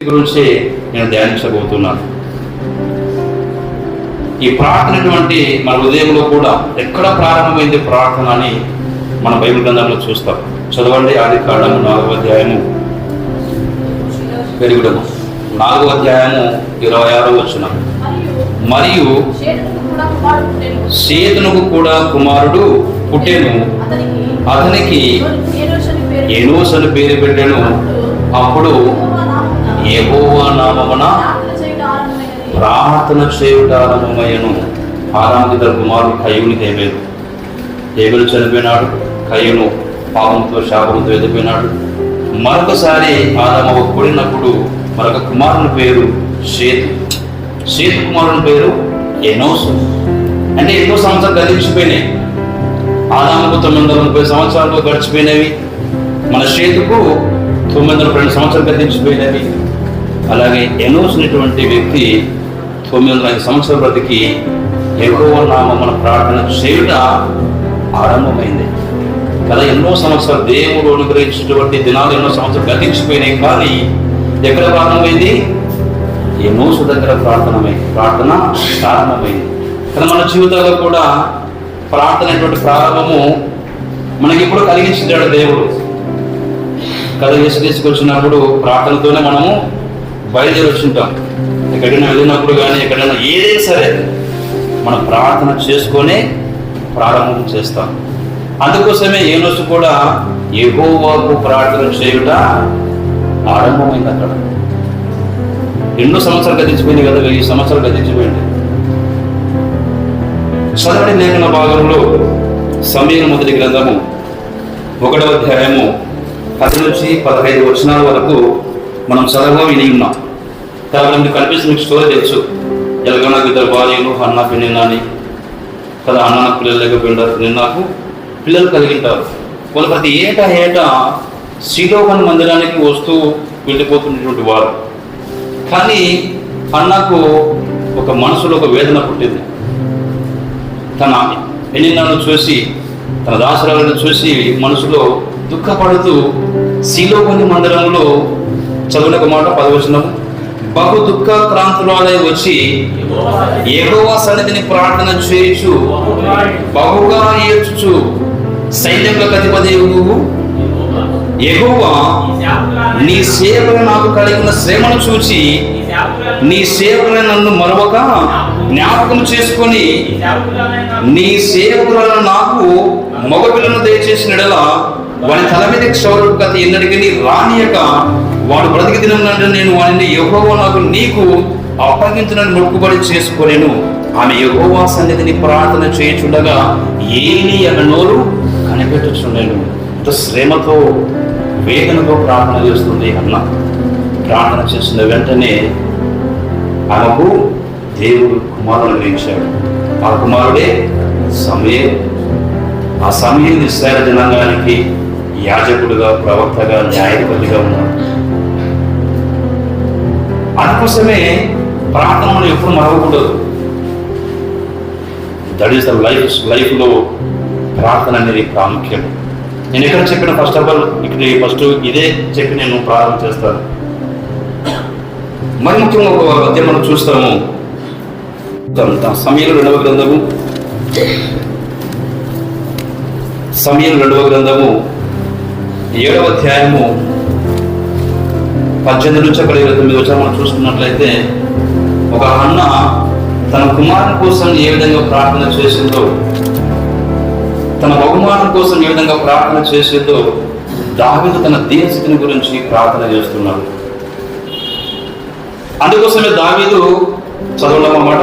గురించి నేను ధ్యానించబోతున్నాను. ఈ ప్రార్థనటువంటి మన హృదయంలో కూడా ఎక్కడ ప్రారంభమైంది ప్రార్థన అని మన బైబిల్ గ్రంథంలో చూస్తాం. చదవండి, ఆదికాండము 4వ అధ్యాయము పెరుగుదము 4వ అధ్యాయము 26వ వచనం. మరియు సేతునకు కూడా కుమారుడు పుట్టెను, అతనికి ఎనోషు అని పేరు పెట్టెను. అప్పుడు యెహోవా నామమున ప్రార్థన చేయుట ఆరంభమయ్యను. ఆరామిద్దరు కుమారుడు కయ్యూని హేబేలు. హేబేలు చనిపోయినాడు, కయ్యూను పాపంతో శాపంతో ఎదిపోయినాడు. మరొకసారి ఆదాము కూడినప్పుడు మరొక కుమారుని పేరు సేతు. సేతు కుమారుని పేరు ఎనోషు. అంటే ఎన్నో సంవత్సరాలు గడిచిపోయినాయి. ఆదాముకు 930 సంవత్సరాలు గడిచిపోయినవి, మన సేతుకు 902 సంవత్సరాలు గతించిపోయినవి. అలాగే ఎనోషు అనేటువంటి వ్యక్తి 905 సంవత్సరాల బ్రతికి యెహోవా నామమున ప్రార్థన చేయుట ఆరంభమైంది కదా. ఎన్నో సంవత్సరాలు దేవుడు అనుగ్రహించినటువంటి దినాలు ఎన్నో సంవత్సరాలు గతించిపోయినాయి. కానీ ఎక్కడ ప్రారంభమైంది? ఎనోషు దగ్గర ప్రార్థన ప్రారంభమైంది కదా. మన జీవితాల్లో కూడా ప్రార్థన అనేటువంటి ప్రారంభము మనకి ఇప్పుడు కలిగించాడు దేవుడు కదా. తీసుకొచ్చినప్పుడు ప్రార్థనతోనే మనము బయలుదేరి వచ్చింటాం. ఎక్కడైనా వెళ్ళినప్పుడు కానీ ఎక్కడైనా ఏదైనా సరే మనం ప్రార్థన చేసుకొని ప్రారంభం చేస్తాం. అందుకోసమే ఎనోషు కూడా యెహోవాకు ప్రార్థన చేయుట ఆరంభమైంది. అక్కడ ఎన్నో సంవత్సరాలు గతించిపోయింది కదా, 1000 సంవత్సరాలు గతించిపోయింది. చదవని లేఖన భాగంలో సమూయేలు మొదటి గ్రంథము 1వ అధ్యాయము 10 నుంచి 15 వచనాల వరకు మనం చదవగా విని ఉన్నాం. కాబట్టి మీకు కనిపిస్తుంది, మీకు స్టోరీ తెలుసు. ఎలాగో 2 భార్యలు, అన్న పెళ్ళిన అని కదా. అన్న నాకు పిల్లలు లేకపోయినారు, నేను నాకు పిల్లలు కలిగింటారు. వాళ్ళు ప్రతి ఏటా శిలోహన్ మందిరానికి వస్తూ వెళ్ళిపోతున్నటువంటి వారు. కానీ అన్నకు ఒక మనసులో ఒక వేదన పుట్టింది. తన పెళ్ళిళ్ళను చూసి, తన దాసరాలను చూసి మనసులో దుఃఖపడుతూ శిలోహన్ మందిరంలో చదువున ఒక మాట 10వ వచనం, బహు దుఃఖ క్రాంతులై వచ్చి యెహోవా సన్నిధిని ప్రార్థన చేయుచు బహుగా ఏడ్చుచు సైన్యములకు అధిపతియగు యెహోవా, నీ సేవలు నాకు కలిగిన శ్రమను చూచి నీ సేవలను నన్ను మరొక జ్ఞాపకం చేసుకొని నీ సేవకులను నాకు మగపిల్లను దయచేసినడలా వాని తల మీద క్షౌరపు కథ ఎన్నటికీ రానియక వాడు బ్రతికి దినంటే నేను వాడిని యెహోవా నాకు నీకు అప్పగించునని మొక్కుబడి చేసుకొనెను. ఆమె యెహోవా సన్నిధిని ప్రార్థన చేయుచుండగా ఏలీ అన్న నోరు కనిపెట్టుచుండెను. ఇంత శ్రమతో వేదనతో ప్రార్థన చేస్తుంది అన్న. ప్రార్థన చేసిన వెంటనే ఆమెకు దేవుడు కుమారుడు అనుగ్రహించాడు. ఆ కుమారుడే సమూయేలు. ఆ సమూయేలు ఇశ్రాయేలు జనాంగానికి యాజకుడుగా, ప్రవక్తగా, న్యాయాధిపతిగా ఉన్నాడు. అందుకోసమే ప్రార్థన మనం ఎప్పుడు మరవకూడదు. దట్ ఈస్ ద లైఫ్లో ప్రార్థన అనేది ప్రాముఖ్యం. నేను ఎక్కడ చెప్పిన ఫస్ట్ ఇదే చెప్పి నేను ప్రారంభం చేస్తాను. మరి ముఖ్యంగా ఒక అధ్యాయం మనం చూస్తాము. సమూయేలు 2వ గ్రంథము 7వ అధ్యాయము 18 నుంచి 29 వచనం మనం చూసుకున్నట్లయితే, ఒక అన్న తన కుమారుని కోసం ఏ విధంగా ప్రార్థన చేసిందో, తన బహుమానం కోసం ఏ విధంగా ప్రార్థన చేసిందో దావీదు తన దీనస్థితిని గురించి ప్రార్థన చేస్తున్నాడు. అందుకోసమే దావీదు చదవడమన్నమాట.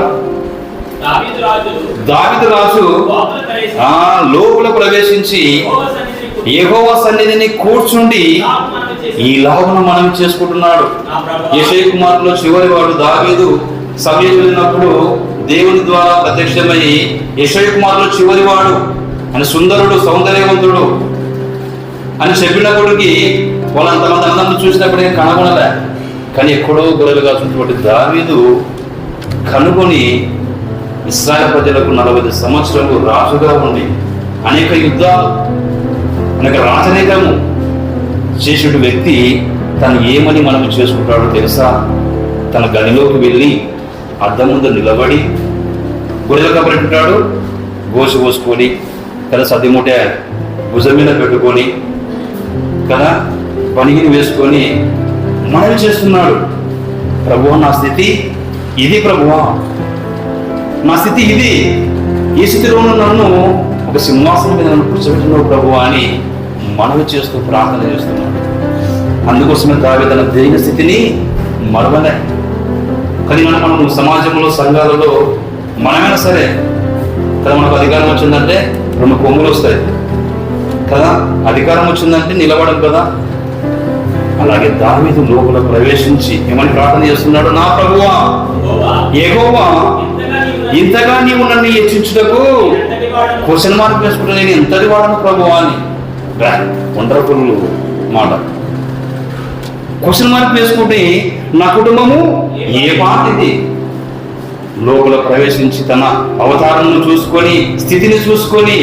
దావీదు రాజు లోపల ప్రవేశించి యెహోవా సన్నిధిని కూర్చుండి ఈ లాభను మనం చేసుకుంటున్నాడు. యెషయా కుమారులో చివరి వాడు దావీదు సమూయేలు వెళ్ళినప్పుడు దేవుని ద్వారా ప్రత్యక్షమై యెషయా కుమారులో చివరి వాడు అని, సుందరుడు, సౌందర్యవంతుడు అని చెప్పినప్పటికీ వాళ్ళంతమంది అందరిని చూసినప్పుడు ఏం కనుగొనలే. కానీ ఎక్కడో గొర్రెలుగా చూసినటువంటి దావీదు కనుగొని ఇశ్రాయేలు ప్రజలకు 40 సంవత్సరాలు రాజుగా ఉండి అనేక యుద్ధాలు, అనేక రాజనీకము చేసిన వ్యక్తి తను ఏమని మనం చేసుకుంటాడో తెలుసా? తన గదిలోకి వెళ్ళి అద్దం ముందు నిలబడి గొర్రెలు కబరెట్టాడు, గోసు పోసుకొని కదా, సద్దిమూట భుజం మీద పెట్టుకొని కదా, పనిగిని వేసుకొని మనవి చేస్తున్నాడు, ప్రభువా నా స్థితి ఇది, ప్రభువా నా స్థితి ఇది, ఈ స్థితిలో నన్ను ఒక సింహాసనం మీద నన్ను కూర్చోబెట్టినావు ప్రభువా అని మనవి చేస్తూ ప్రార్థన చేస్తున్నాడు. అందుకోసమే దావీదు తన దేని స్థితిని మరవలే. కానీ మనం సమాజంలో సంఘాలలో మనమైనా సరే కదా, మనకు అధికారం వచ్చిందంటే 2 కొమ్ములు వస్తాయి కదా, అధికారం వచ్చిందంటే నిలబడం కదా. అలాగే దావీదు లోపల ప్రవేశించి ఏమని ప్రార్థన చేస్తున్నాడు? నా ప్రభువా యెహోవా, ఇంతగా నీవు నన్ను హెచ్చించుటకు క్వశ్చన్ మార్క్ వేసుకుంటే నేను ఎంతటి వాడను ప్రభువా అని. వండర్ఫుల్ మాట. క్వశ్చన్ మార్క్ వేసుకుంటే నా కుటుంబము ఏ పాటిది? లోపల ప్రవేశించి తన అవతారం చూసుకొని, స్థితిని చూసుకొని,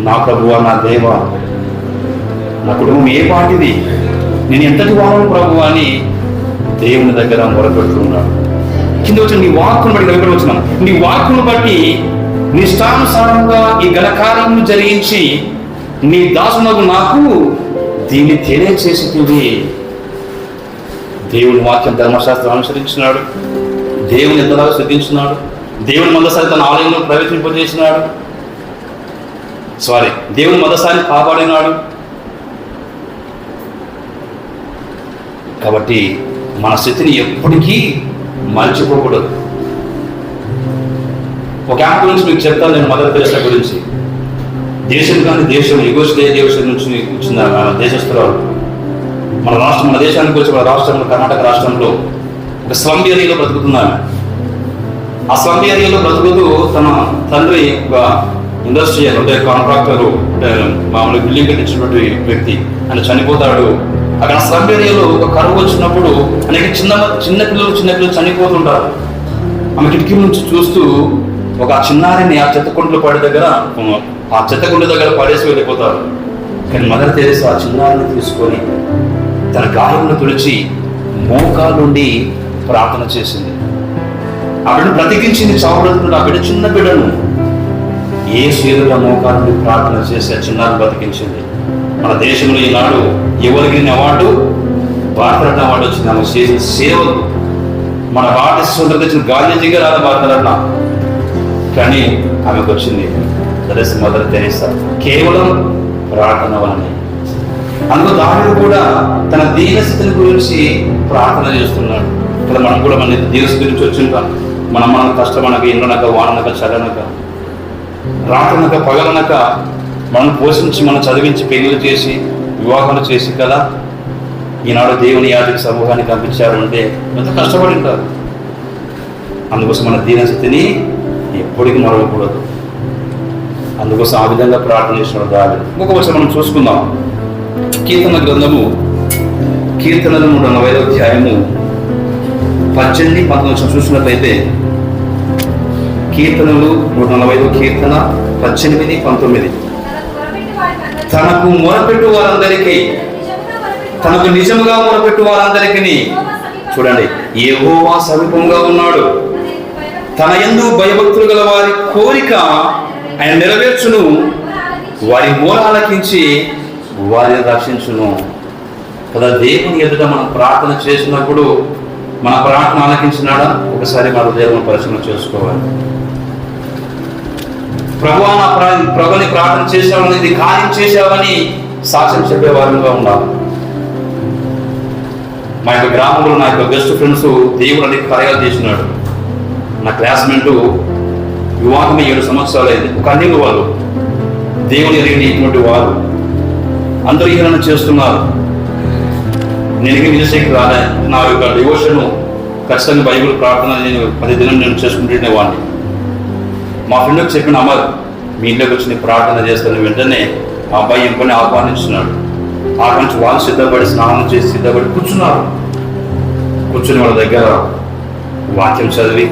నా ప్రభువా నా దేవా నా కుటుంబం ఏ పాటిది, నేను ఎంతటి వాడను ప్రభువా అని దేవుని దగ్గర మొరపెడుతున్నాడు. కింద వచ్చిన నీ వాక్కును బట్టి, దగ్గర వచ్చిన నీ వాక్కును బట్టి నిష్టానుసారంగా ఈ ఘనకార్యమును జరిగించి నీ దాసునకు నాకు దీన్ని తెలియచేసేది. దేవుని వాక్యం ధర్మశాస్త్రం అనుసరించినాడు, దేవుని ఎంతలాగా శ్రద్ధించినాడు, దేవుని మందసారి తన ఆలయంలో ప్రవేశింపజేసినాడు, దేవుని మందసాన్ని కాపాడినాడు. కాబట్టి మన స్థితిని ఎప్పటికీ మర్చిపోకూడదు. ఒక యాప్ గురించి మీకు చెప్తాను నేను, మదర్ తెరెసా గురించి. దేశం కానీ దేశం యుగోస్లేవియా దేశం నుంచి వచ్చిన దేశస్తురాలు మన దేశానికి వచ్చి మన రాష్ట్రంలో, కర్ణాటక రాష్ట్రంలో ఒక స్లమ్ ఏరియాలో బ్రతుకుతున్నాను. ఆ స్లమ్ ఏరియాలో బ్రతుకుతూ తన తండ్రి ఒక ఇండస్ట్రియల్ అంటే కాంట్రాక్టర్, మామూలు బిల్డింగ్ కట్టించినటువంటి వ్యక్తి, ఆయన చనిపోతాడు. అక్కడ స్లమ్ ఏరియాలో ఒక కరువు వచ్చినప్పుడు అనేక చిన్నపిల్లలు చనిపోతుంటారు. ఆమె కిటికీ నుంచి చూస్తూ ఒక చిన్నారిని ఆ చెత్తకుండల దగ్గర పడేసి వెళ్ళిపోతారు. కానీ మదర్ తెరెసా ఆ చిన్నారిని తీసుకొని తన గాయమును తుడిచి మోకాళ్ళ నుండి ప్రార్థన చేసింది. ఆ బిడ్డను బ్రతికించింది. చావుడుతున్న ఆ బిడ్డ, చిన్న బిడ్డను ఏ సేరుగా మోకాళ్ళ నుండి ప్రార్థన చేసి ఆ చిన్నారిని బ్రతికించింది. మన దేశంలో ఈనాడు ఎవరికి అవార్డు, భారతరత్న అవార్డు వచ్చింది. ఆమె చేసిన సేవలు మన భారత స్వతంత్రం తెచ్చిన గాంధీజీగా రాదు భారతరత్న, కానీ ఆమెకు వచ్చింది మదర్ తెరెసా కేవలం ప్రార్థన వలన. అందులో దావీదు కూడా తన దీనస్థితిని గురించి ప్రార్థన చేస్తున్నాడు. ఇక్కడ మనం కూడా మన దీనస్థితి గురించి వచ్చింటాం. మనం కష్టమనక, ఎండనక, వాననక, చల్లనక, రాత్రనక, పగలనక మనం పోషించి, మనం చదివించి, పెళ్లిళ్ళు చేసి, వివాహాలు చేసి కదా ఈనాడు దేవుని యాజక సమూహాన్ని పంపించారు అంటే ఎంత కష్టపడి ఉంటారు. అందుకోసం మన దీనస్థితిని ఎప్పటికీ మరవకూడదు. అందుకోసం ఆ విధంగా ప్రార్థన చేసిన దావీదు. ఇంకొక విషయం మనం చూసుకుందాం. కీర్తన గ్రంథము, కీర్తనలు 140వ అధ్యాయము 18, 19 చూసినట్లయితే, కీర్తనలు 140వ కీర్తన 18, 19. తనకు మొరపెట్టు వారందరికీ, తనకు నిజముగా మొరపెట్టు వారందరికీ చూడండి, యెహోవా సమీపంగా ఉన్నాడు. తన యందు భయభక్తులు గల వారి కోరిక ఆయన నెరవేర్చును, వారి మూల ఆలకించి వారిని రక్షించును. కదా, దేవుని ఎదుట మనం ప్రార్థన చేసినప్పుడు మన ప్రార్థన ఆలకించినాడా? ఒకసారి మన దేవుని పరిశీలన చేసుకోవాలి. ప్రభుని ప్రార్థన చేసావని, ఇది కార్యం చేసావని సాక్ష్యం చెప్పేవారుగా ఉండాలి. మా యొక్క గ్రామంలో నా యొక్క బెస్ట్ ఫ్రెండ్స్ దేవుడు అనేక కార్యాలు చేసినాడు. నా క్లాస్మేట్లు వివాహమే 7 సంవత్సరాలు అయింది. ఒక అన్యులు వాళ్ళు, దేవుని ఎరిగిన ఇటువంటి వారు అందరూ ఈహరణ చేస్తున్నారు. నేను విజయశేఖర్ రాలే. నా యొక్క డివోషన్ ఖచ్చితంగా బైబిల్ ప్రార్థన నేను 10 దినం నేను చేసుకుంటుండే వాడిని. మా ఫ్రెండ్కి చెప్పిన, అమర్ మీ ఇంట్లోకి వచ్చి నేను ప్రార్థన చేస్తాను. వెంటనే ఆ అబ్బాయి ఇంకొని ఆహ్వానించున్నాడు. ఆహ్వానించి వాళ్ళు సిద్ధపడి, స్నానం చేసి సిద్ధపడి కూర్చున్నారు. కూర్చుని వాళ్ళ దగ్గర వాక్యం చదివి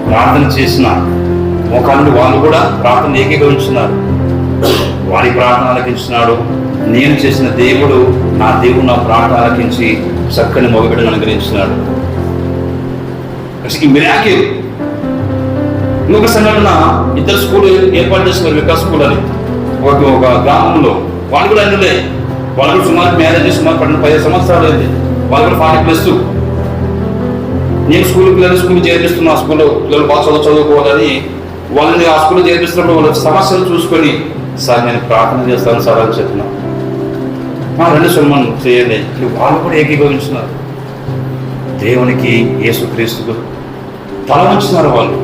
ప్రార్థన చేసిన మోకాళ్ళ వాళ్ళు కూడా ప్రార్థన ఏకీభవించున్నారు. వారి ప్రార్థన ఆలకించినాడు, నేను చేసిన దేవుడు నా నా ప్రార్థన ఆలకించి చక్కని మగబిడ్డను అనుగ్రహించినాడు. ఈ మిరాకిల్. ఇంకొక సంఘటన, ఇద్దరు స్కూల్ ఏర్పాటు చేస్తున్నారు, వికాస్ స్కూల్ అని ఒక గ్రామంలో. వాళ్ళు కూడా అన్నులే, వాళ్ళు కూడా సుమారు మ్యారేజ్ సుమారు 15 సంవత్సరాలు అయింది. వాళ్ళు కూడా 40+. నేను స్కూల్ చేర్పిస్తున్నా, ఆ స్కూల్లో పిల్లలు బాగా చదువుకోవాలని వాళ్ళని ఆ స్కూల్లో చేర్పిస్తున్నప్పుడు వాళ్ళ సమస్యలు చూసుకొని, సార్ నేను ప్రార్థన చేస్తాను సార్ అని చెప్తున్నా. రెండు సన్మానం చేయండి. వాళ్ళు కూడా ఏకీభవించినారు. దేవునికి యేసుక్రీస్తుకు తల వంచుతున్నారు వాళ్ళు.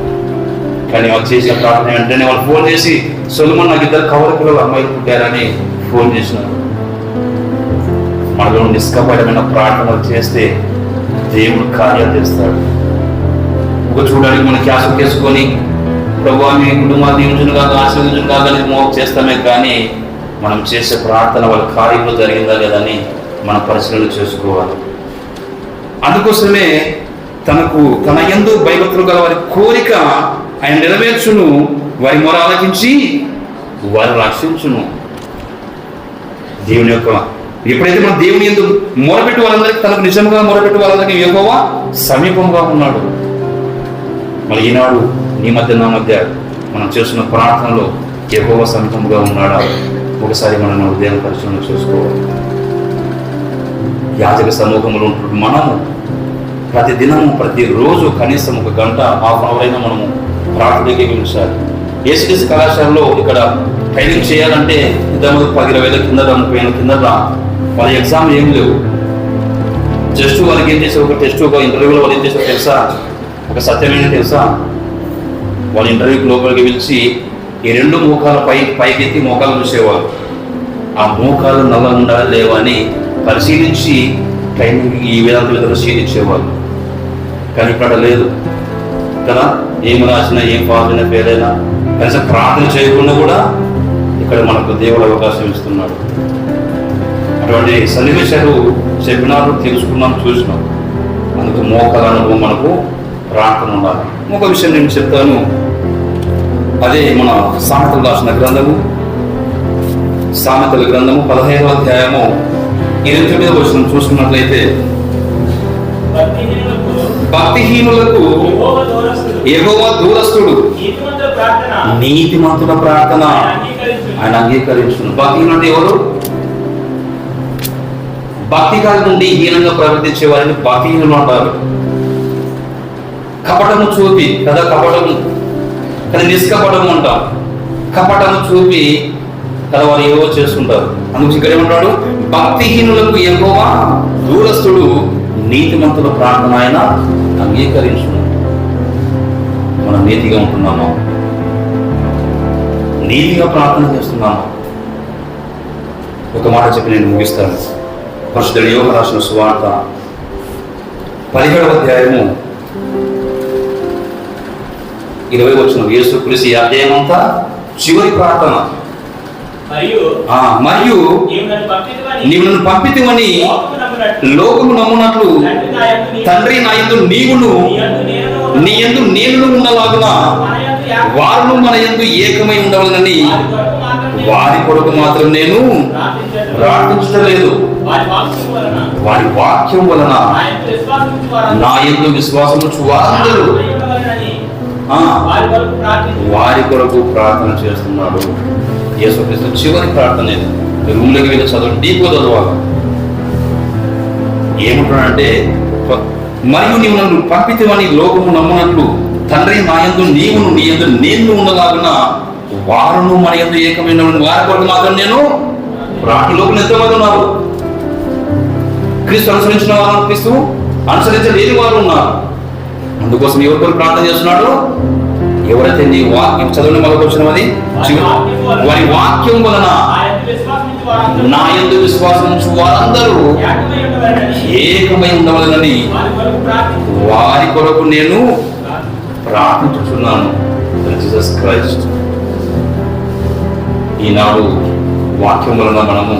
కానీ వాళ్ళు చేసిన ప్రార్థన వెంటనే వాళ్ళు ఫోన్ చేసి, సొలొమోన్ నాకు 2 కవల పిల్లలు అమ్మాయిలు పుట్టారని ఫోన్ చేసినారు. మనలో నిష్కపటమైన ప్రార్థనలు చేస్తే దేవుడు కార్యాలు చేస్తాడు. ఒక చూడడానికి మనం క్యాసు చేసుకొని ప్రభువా మీ కుటుంబాన్ని దీవించును కాదు, ఆశీర్వదించును కాదని చేస్తామే, కానీ మనం చేసే ప్రార్థన వాళ్ళ కార్యంలో జరిగిందా లేదని మనం పరిశీలన చేసుకోవాలి. అందుకోసమే తన యందు భయభక్తులు గల వారి కోరిక ఆయన నెరవేర్చును, వారి మొర ఆలకించి వారిని రక్షించును. దేవుని యొక్క ఎప్పుడైతే మనం దేవుని యందు మొరపెట్టు వాళ్ళందరికీ, తనకు నిజంగా మొరపెట్టు వాళ్ళందరికీ యెహోవా సమీపంగా ఉన్నాడు. మరి ఈనాడు నీ మధ్య నా మధ్య మనం చేస్తున్న ప్రార్థనలో యెహోవా సమీపంగా ఉన్నాడా? ఒకసారి మనం హృదయం పరిశీలన చేసుకోవాలి. యాజక సమూహంలో ఉంటున్న మనము ప్రతిరోజు కనీసం 1 గంట, హాఫ్ అవర్ అయినా మనము ప్రార్థనకి పిలిచాలి. ఏసీఎస్ కళాశాలలో ఇక్కడ ట్రైనింగ్ చేయాలంటే ఇంతకుముందు 10-20 కింద 30 కింద వాళ్ళ ఎగ్జామ్ ఏం లేవు. జస్ట్ వాళ్ళకి ఏం చేసే ఒక టెస్ట్, ఒక ఇంటర్వ్యూలో వాళ్ళు ఏం చేసారో తెలుసా? ఒక సత్యమైన తెలుసా? వాళ్ళ ఇంటర్వ్యూకి లోపలికి పిలిచి ఈ 2 మోకాలు పైకెత్తి మోకాలు చూసేవాళ్ళు. ఆ మోకాలు నల్ల ఉండాలి లేవా అని పరిశీలించి ట్రైనింగ్ ఈ విధంగా శీలించేవాళ్ళు. కానీ ఇక్కడ లేదు కదా. ఏం రాసినా, ఏం పాస్ అయినా, ఫెయిల్ అయినా, కనీసం ప్రార్థన చేయకుండా కూడా ఇక్కడ మనకు దేవుడు అవకాశం ఇస్తున్నాడు. అటువంటి సన్నివేశాలు చెప్పినారు, తెలుసుకున్నాం, చూసినాం. అందుకు మోకాల అనుభవం మనకు ప్రార్థన ఉండాలి. ఒక విషయం నేను చెప్తాను. అదే మన సామెతలు రాసిన గ్రంథము, సామెతల గ్రంథము 15వ అధ్యాయము 8వ వచనం చూసుకున్నట్లయితే, భక్తిహీనులకు యెహోవా దూరస్తుడు, నీతిమంతుల ప్రార్థన ఆయన అంగీకరించును. భక్తిహీనులు అంటే ఎవరు? భక్తి కాలం నుండి హీనంగా ప్రవర్తించే వారిని భక్తిహీనులు అంటారు. కపటము చూపి కదా, కపటము కదా, నిష్కపటము అంటాం. కపటము చూపి కదా వారు ఏవో చేస్తుంటారు. అందుకు ఇక్కడ ఏమంటాడు? భక్తిహీనులకు యెహోవా దూరస్తుడు, నీతిమంతుల ప్రార్థన ఆయన అంగీకరించును. మనం నీతిగా ఉంటున్నామా? నీతిగా ప్రార్థన చేస్తున్నామా? ఒక మాట చెప్పి నేను ముగిస్తాను. పరిశుద్ధుడు యోహాను రాసిన సువార్త 17వ అధ్యాయము 20వ వచనం. యేసుక్రీస్తు ఈ అధ్యాయమంతా చివరి ప్రార్థన. మరియు నీవు నన్ను పంపితివని లోకము నమ్మునట్లు తండ్రి నా యందు నీవును నీ యందు నేను ఉన్నలాగున వారు మన యందు ఏకమై ఉండవలనని వారి కొరకు మాత్రం నేను ప్రార్థించలేదు. వారి వాక్యం వలన నా యందు విశ్వాసం వారందరూ వారి కొరకు ప్రార్థన చేస్తున్నాడు. యేసుక్రీస్తు చివరి ప్రార్థన రూమ్లోకి వెళ్ళి చదవండి, డీప్గా చదవాలి. ఏమంటున్నాడంటే, మరియు నీవు నన్ను పంపితివని లోకము నమ్మునట్లు తండ్రి నా యందు నీవును నీ యందు నేను ఉన్నలాగున వారును మన యందు ఏకమైన వారి కొరకు మాత్రం నేను ప్రార్థన. లోకం ఎంతమంది ఉన్నారు? క్రీస్తు అనుసరించిన వారు, క్రీస్తు అనుసరించలేని వారు ఉన్నారు. అందుకోసం ఎవరి కొరకు ప్రార్థన చేస్తున్నాడు? ఎవరైతే నీ వాక్యం చదవని మనకు వచ్చినది, వారి వాక్యం వలన నా యందు విశ్వాసం వారందరూ ఏకమై ఉండవలనని వారి కొరకు నేను ప్రార్థించుచున్నాను. Jesus Christ. ఈనాడు వాక్యం వలన మనము,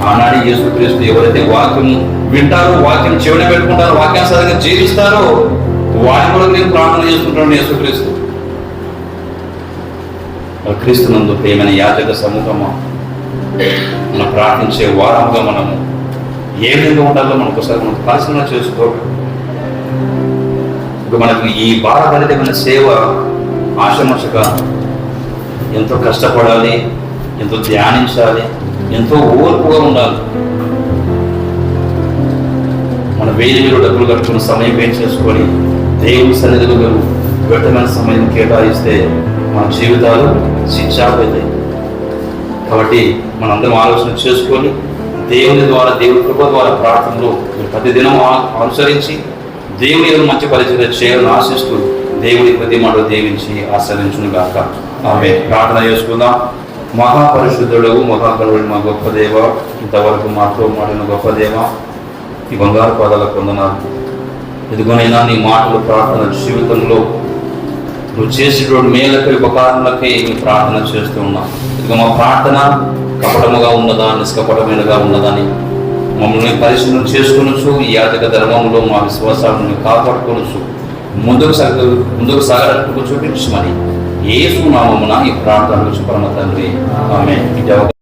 ఆనాడు యేసుక్రీస్తు ఎవరైతే వాక్యం వింటారో, వాక్యం చెవిన పెట్టుకుంటారో, వాక్యానుసారంగా జీవిస్తారో వారి కొరకు నేను ప్రార్థన చేసుకుంటాను. యేసుక్రీస్తు క్రీస్తునందు ప్రియమైన యాజక సమూహమా, మనం ప్రార్థించే వారంగా మనము ఏ విధంగా ఉండాలో మనం ఒకసారి మనం పరిశీలన చేసుకోవాలి. ఇక మనకు ఈ భారభరితమైన సేవ ఆశమశగా ఎంతో కష్టపడాలి, ఎంతో ధ్యానించాలి, ఎంతో ఓర్పుగా ఉండాలి. మన వేలు డబ్బులు కట్టుకుని సమయం పే చేసుకొని దేవుని సన్నిధిలో వ్యర్థమైన సమయం కేటాయిస్తే మన జీవితాలు శిక్షాపోతాయి. కాబట్టి మనందరం ఆలోచన చేసుకొని దేవుని ద్వారా, దేవుని కృప ద్వారా ప్రార్థనలు ప్రతి దినం అనుసరించి దేవుని మంచి పరిచయం చేయాలని ఆశిస్తూ దేవుని ప్రతి మాట దీవించి ఆశ్రయించును గాక. ఆమె ప్రార్థన చేసుకుందాం. మహాపరిశుద్ధుడు, మహాకరుడు, మా గొప్ప దేవ, ఇంతవరకు మాతో మాడిన గొప్ప దేవ, ఈ బంగారు పాదాలకు వందనాలు. ఇదిగోనైనా నీ మాటలు ప్రార్థన జీవితంలో నువ్వు చేసేటువంటి మేలకై ఉపకారణలకై ప్రార్థన చేస్తూ ఉన్నావు. ఇదిగో మా ప్రార్థన కపటముగా ఉన్నదా, నిష్కపటమైనగా ఉన్నదని మమ్మల్ని పరిశీలన చేసుకొనొచ్చు. ఈ యాజక ధర్మంలో మా విశ్వాసాలను కాపాడుకొనొచ్చు. ముందుకు సాగడానికి చూపించమని యేసు నామమున ఈ ప్రార్థన పరమ తండ్రి. ఆమేన్.